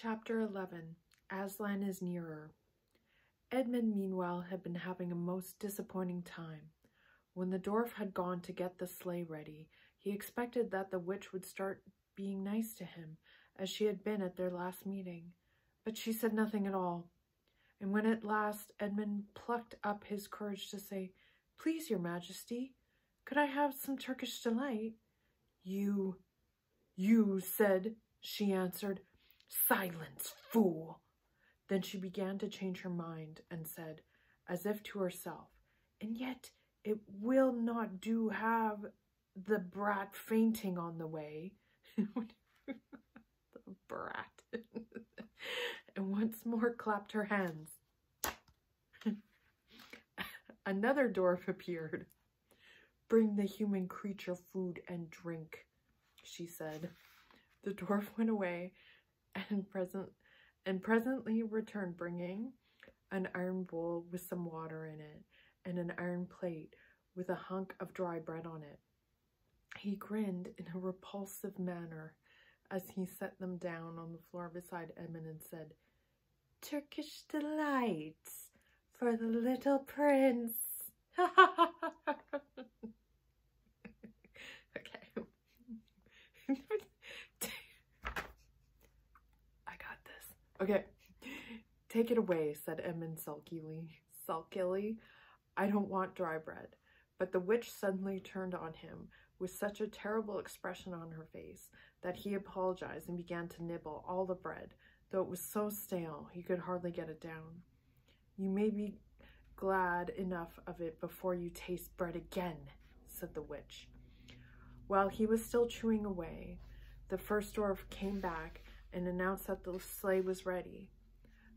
Chapter 11. Aslan is nearer. Edmund, meanwhile, had been having a most disappointing time. When the dwarf had gone to get the sleigh ready, he expected that the witch would start being nice to him, as she had been at their last meeting. But she said nothing at all. And when at last Edmund plucked up his courage to say, "Please, your majesty, could I have some Turkish delight?" You said," she answered. "Silence, fool!" Then she began to change her mind and said, as if to herself, "And yet it will not do have the brat fainting on the way." The brat. And once more clapped her hands. Another dwarf appeared. "Bring the human creature food and drink," she said. The dwarf went away and presently returned, bringing an iron bowl with some water in it and an iron plate with a hunk of dry bread on it. He grinned in a repulsive manner as he set them down on the floor beside Edmund and said, "Turkish delights for the little prince." Okay. I got this. Okay. "Take it away," said Edmund sulkily. "I don't want dry bread." But the witch suddenly turned on him with such a terrible expression on her face that he apologized and began to nibble all the bread, though it was so stale he could hardly get it down. "You may be glad enough of it before you taste bread again," said the witch. While he was still chewing away, the first dwarf came back and announced that the sleigh was ready.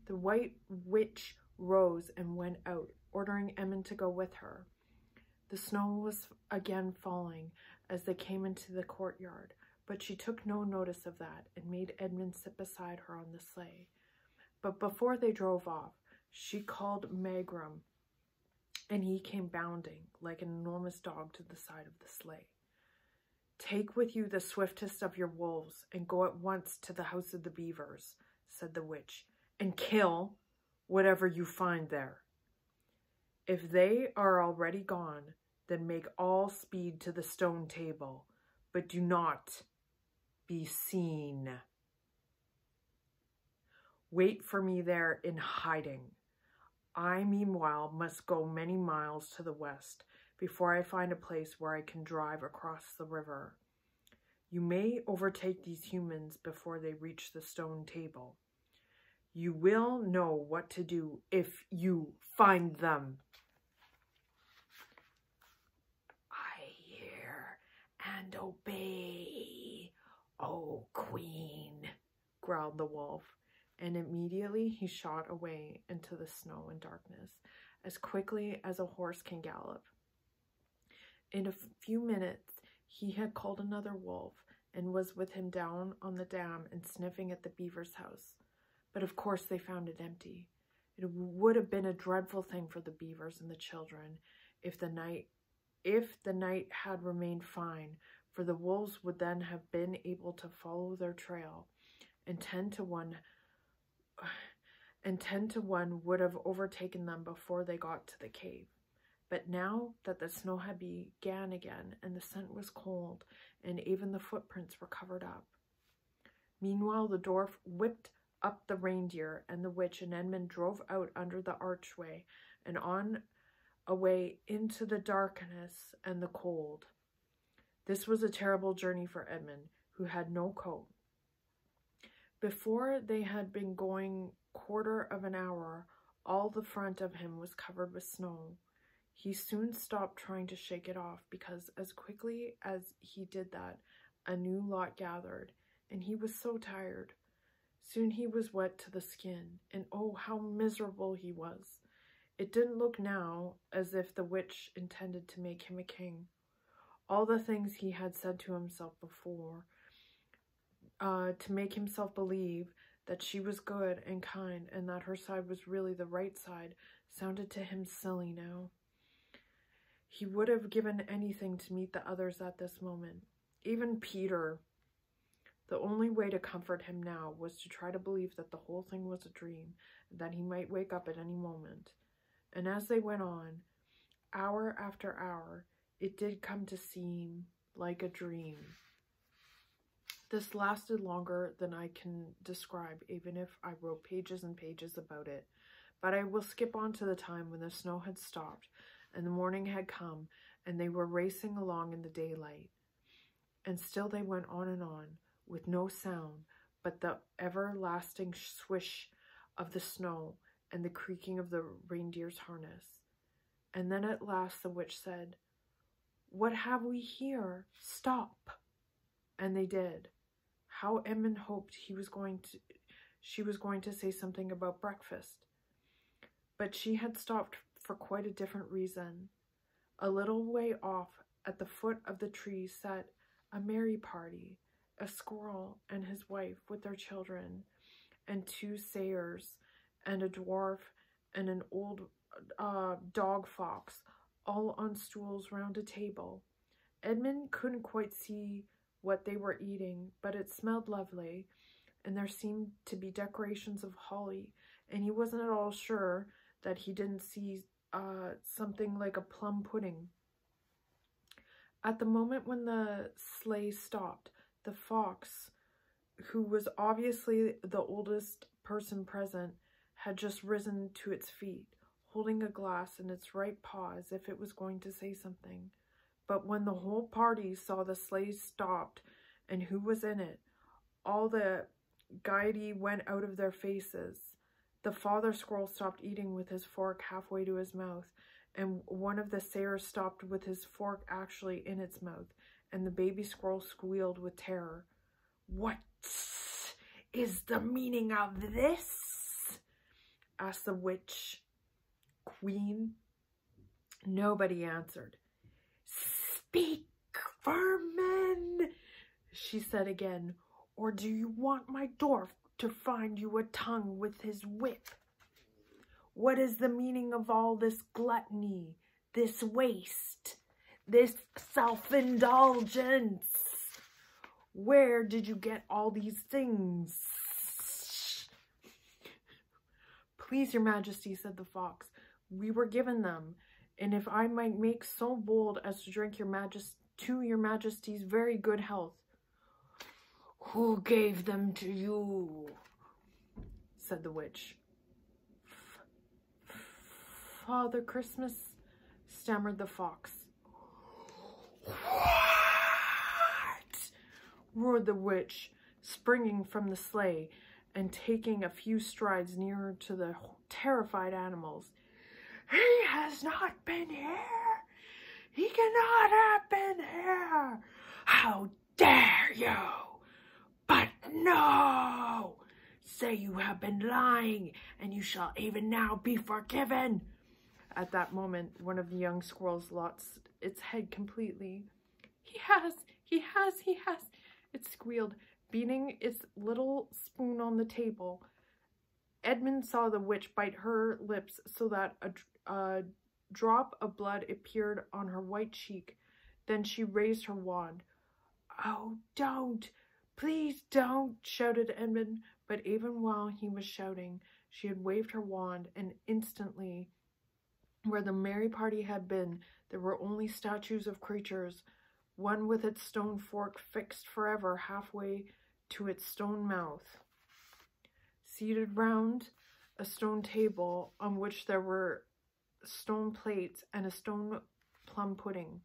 The white witch rose and went out, ordering Edmund to go with her. The snow was again falling as they came into the courtyard, but she took no notice of that and made Edmund sit beside her on the sleigh. But before they drove off, she called Magram, and he came bounding like an enormous dog to the side of the sleigh. "Take with you the swiftest of your wolves and go at once to the house of the beavers," said the witch, "and kill whatever you find there. If they are already gone, then make all speed to the stone table, but do not be seen. Wait for me there in hiding. I, meanwhile, must go many miles to the west before I find a place where I can drive across the river. You may overtake these humans before they reach the stone table. You will know what to do if you find them." "I hear and obey, O Queen," growled the wolf, and immediately he shot away into the snow and darkness as quickly as a horse can gallop. In a few minutes he had called another wolf and was with him down on the dam and sniffing at the beaver's house. But of course they found it empty. It would have been a dreadful thing for the beavers and the children if the night had remained fine, for the wolves would then have been able to follow their trail, and 10 to 1 would have overtaken them before they got to the cave. But now that the snow had began again, and the scent was cold, and even the footprints were covered up. Meanwhile, the dwarf whipped up the reindeer, and the witch and Edmund drove out under the archway and on away into the darkness and the cold. This was a terrible journey for Edmund, who had no coat. Before they had been going quarter of an hour, all the front of him was covered with snow. He soon stopped trying to shake it off, because as quickly as he did that, a new lot gathered, and he was so tired. Soon he was wet to the skin, and oh, how miserable he was. It didn't look now as if the witch intended to make him a king. All the things he had said to himself before, to make himself believe that she was good and kind and that her side was really the right side, sounded to him silly now. He would have given anything to meet the others at this moment. Even Peter, The only way to comfort him now was to try to believe that the whole thing was a dream, and that he might wake up at any moment. And as they went on, hour after hour, it did come to seem like a dream. This lasted longer than I can describe, even if I wrote pages and pages about it. But I will skip on to the time when the snow had stopped, and the morning had come, and they were racing along in the daylight. And still they went on, with no sound but the everlasting swish of the snow and the creaking of the reindeer's harness. And then at last the witch said, "What have we here? Stop!" And they did. How Edmund hoped she was going to say something about breakfast. But she had stopped for quite a different reason. A little way off, at the foot of the tree, sat a merry party, a squirrel and his wife with their children, and two sayers, and a dwarf, and an old dog fox, all on stools round a table. Edmund couldn't quite see what they were eating, but it smelled lovely, and there seemed to be decorations of holly, and he wasn't at all sure that he didn't see something like a plum pudding. At the moment when the sleigh stopped, the fox, who was obviously the oldest person present, had just risen to its feet, holding a glass in its right paw as if it was going to say something. But when the whole party saw the sleigh stopped and who was in it, all the gaiety went out of their faces. The father squirrel stopped eating with his fork halfway to his mouth, and one of the sayers stopped with his fork actually in its mouth, and the baby squirrel squealed with terror. "What is the meaning of this?" asked the witch queen. Nobody answered. "Speak, vermin," she said again, "or do you want my dwarf to find you a tongue with his whip? What is the meaning of all this gluttony, this waste, this self-indulgence? Where did you get all these things?" "Please, your majesty," said the fox, "we were given them, and if I might make so bold as to drink to your majesty's very good health." "Who gave them to you?" said the witch. "Father Christmas," stammered the fox. "What?" roared the witch, springing from the sleigh and taking a few strides nearer to the terrified animals. "He has not been here! He cannot have been here! How dare you! But no! Say you have been lying, and you shall even now be forgiven." At that moment, one of the young squirrels lost its head completely. He has, it squealed, beating its little spoon on the table. Edmund saw the witch bite her lips so that a drop of blood appeared on her white cheek. Then she raised her wand. "Oh, don't! Please don't!" shouted Edmund. But even while he was shouting, she had waved her wand, and instantly, where the merry party had been, there were only statues of creatures, one with its stone fork fixed forever halfway to its stone mouth, seated round a stone table on which there were stone plates and a stone plum pudding.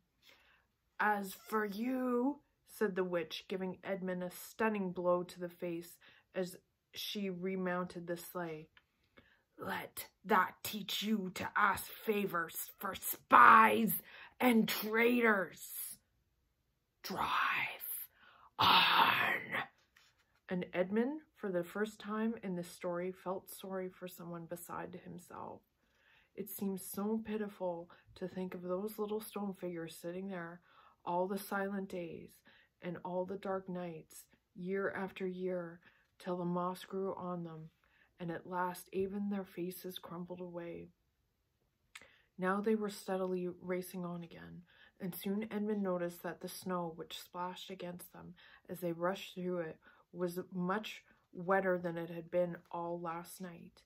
"As for you," said the witch, giving Edmund a stunning blow to the face as she remounted the sleigh, "let that teach you to ask favors for spies and traitors. Drive on." And Edmund, for the first time in this story, felt sorry for someone beside himself. It seemed so pitiful to think of those little stone figures sitting there all the silent days and all the dark nights, year after year, till the moss grew on them, and at last even their faces crumbled away. Now they were steadily racing on again, and soon Edmund noticed that the snow which splashed against them as they rushed through it was much wetter than it had been all last night.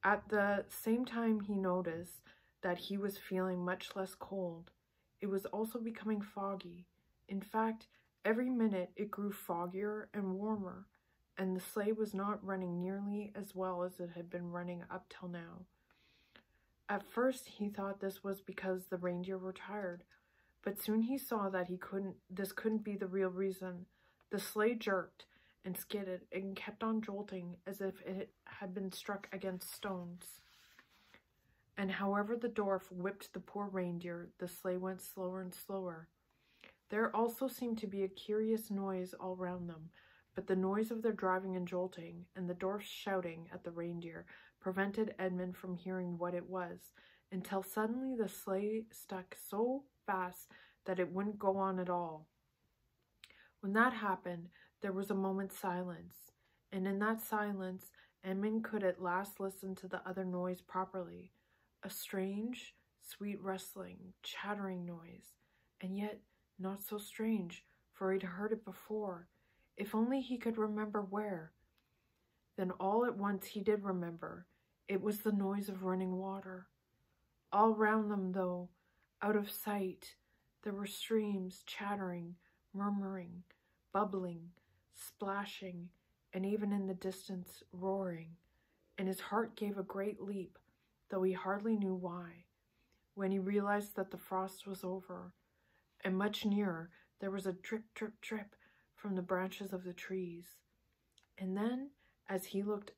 At the same time, he noticed that he was feeling much less cold. It was also becoming foggy. In fact, every minute it grew foggier and warmer, and the sleigh was not running nearly as well as it had been running up till now. At first, he thought this was because the reindeer were tired, but soon he saw that this couldn't be the real reason. The sleigh jerked and skidded and kept on jolting as if it had been struck against stones. And however the dwarf whipped the poor reindeer, the sleigh went slower and slower. There also seemed to be a curious noise all round them, but the noise of their driving and jolting, and the dwarf's shouting at the reindeer, prevented Edmund from hearing what it was, until suddenly the sleigh stuck so fast that it wouldn't go on at all. When that happened, there was a moment's silence, and in that silence, Edmund could at last listen to the other noise properly. A strange, sweet rustling, chattering noise, and yet not so strange, for he'd heard it before. If only he could remember where. Then all at once he did remember. It was the noise of running water. All round them, though, out of sight, there were streams chattering, murmuring, bubbling, splashing, and even in the distance roaring, and his heart gave a great leap, though he hardly knew why, when he realized that the frost was over, and much nearer there was a drip, drip, drip from the branches of the trees. And then, as he looked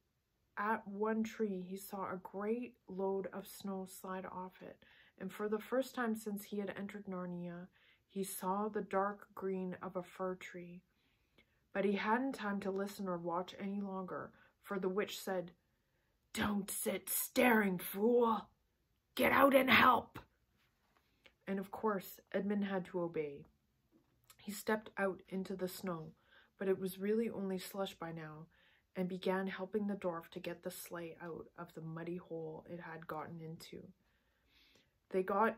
at one tree, he saw a great load of snow slide off it, and for the first time since he had entered Narnia, he saw the dark green of a fir tree. But he hadn't time to listen or watch any longer, for the witch said, "Don't sit staring, fool! Get out and help!" And of course, Edmund had to obey. He stepped out into the snow, but it was really only slush by now, and began helping the dwarf to get the sleigh out of the muddy hole it had gotten into. They got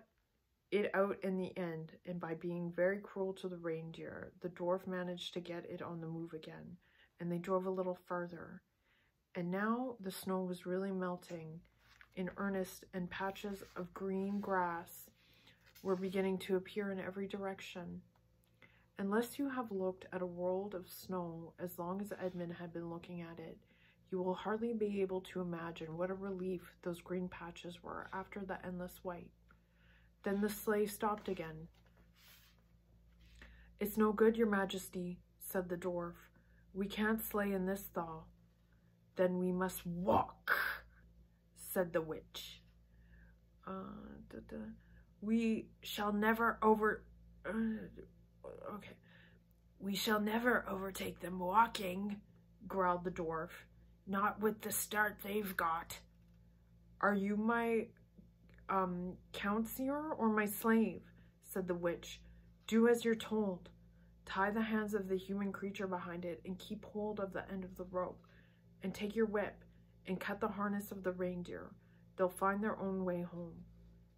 it out in the end, and by being very cruel to the reindeer, the dwarf managed to get it on the move again, and they drove a little further. And now the snow was really melting in earnest, and patches of green grass were beginning to appear in every direction. Unless you have looked at a world of snow as long as Edmund had been looking at it, you will hardly be able to imagine what a relief those green patches were after the endless white. Then the sleigh stopped again. "It's no good, your majesty," said the dwarf. "We can't sleigh in this thaw." "Then we must walk," said the witch. We shall never We shall never overtake them walking," growled the dwarf. "Not with the start they've got." "Are you my counselor or my slave?" said the witch. "Do as you're told. Tie the hands of the human creature behind it and keep hold of the end of the rope, and take your whip and cut the harness of the reindeer. They'll find their own way home."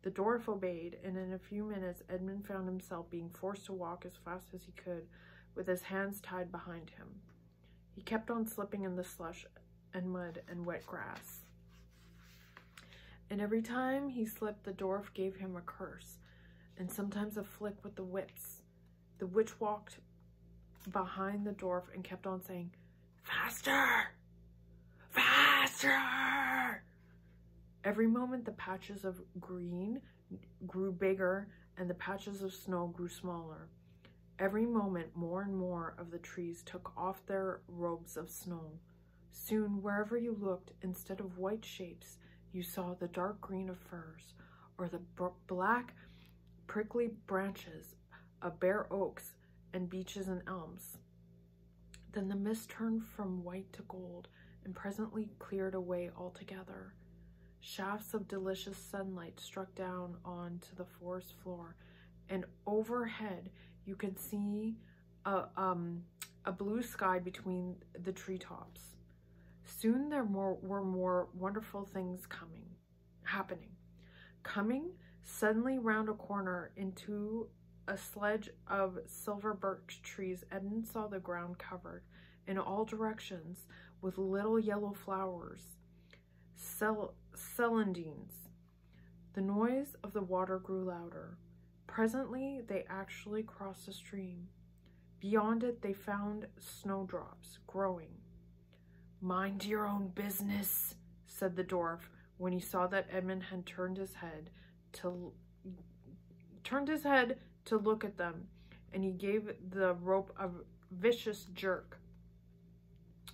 The dwarf obeyed, and in a few minutes Edmund found himself being forced to walk as fast as he could, with his hands tied behind him. He kept on slipping in the slush and mud and wet grass. And every time he slipped, the dwarf gave him a curse, and sometimes a flick with the whips. The witch walked behind the dwarf and kept on saying, "Faster! Faster!" Every moment the patches of green grew bigger and the patches of snow grew smaller. Every moment more and more of the trees took off their robes of snow. Soon, wherever you looked, instead of white shapes, you saw the dark green of firs, or the black, prickly branches of bare oaks and beeches and elms. Then the mist turned from white to gold, and presently cleared away altogether. Shafts of delicious sunlight struck down onto the forest floor, and overhead you could see a blue sky between the treetops. Soon there were more wonderful things happening. Coming Suddenly, round a corner into a sledge of silver birch trees, Edmund saw the ground covered in all directions with little yellow flowers, celandines. The noise of the water grew louder. Presently, they actually crossed a stream. Beyond it, they found snowdrops growing. "Mind your own business," said the dwarf when he saw that Edmund had turned his head to look at them, and he gave the rope a vicious jerk.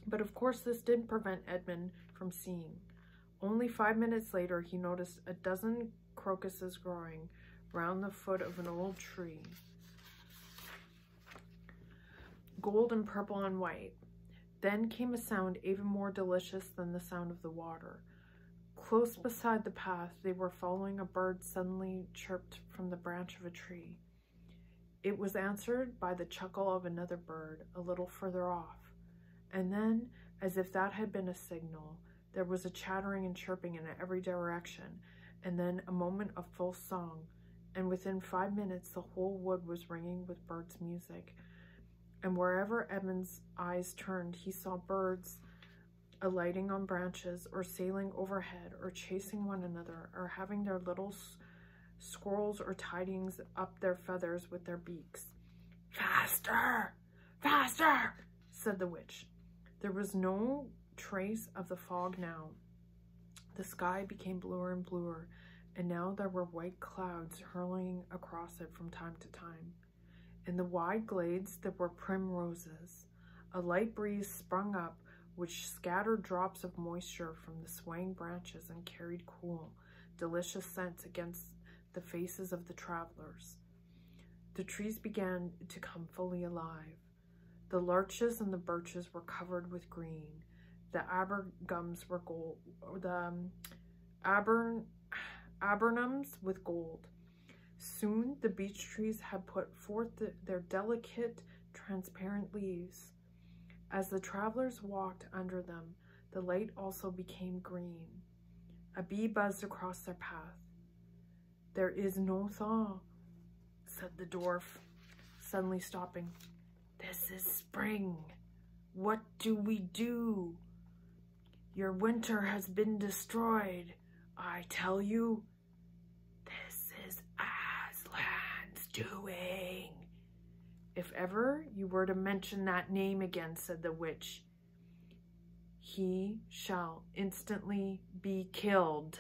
But of course this didn't prevent Edmund from seeing. Only 5 minutes later he noticed a dozen crocuses growing round the foot of an old tree, gold and purple and white. Then came a sound even more delicious than the sound of the water. Close beside the path they were following, a bird suddenly chirped from the branch of a tree. It was answered by the chuckle of another bird a little further off, and then, as if that had been a signal, there was a chattering and chirping in every direction, and then a moment of full song, and within 5 minutes the whole wood was ringing with birds' music, and wherever Edmund's eyes turned he saw birds alighting on branches, or sailing overhead, or chasing one another, or having their little squirrels or tidings up their feathers with their beaks. "Faster! Faster!" said the witch. There was no trace of the fog now. The sky became bluer and bluer, and now there were white clouds hurling across it from time to time. In the wide glades there were primroses. A light breeze sprung up, which scattered drops of moisture from the swaying branches and carried cool, delicious scents against the faces of the travelers. The trees began to come fully alive. The larches and the birches were covered with green. The abergums were gold. The abernums with gold. Soon the beech trees had put forth their delicate, transparent leaves. As the travelers walked under them, the light also became green. A bee buzzed across their path. "There is no thaw," said the dwarf, suddenly stopping. "This is spring. What do we do? Your winter has been destroyed. I tell you, this is Aslan's doing." "If ever you were to mention that name again," said the witch, "he shall instantly be killed."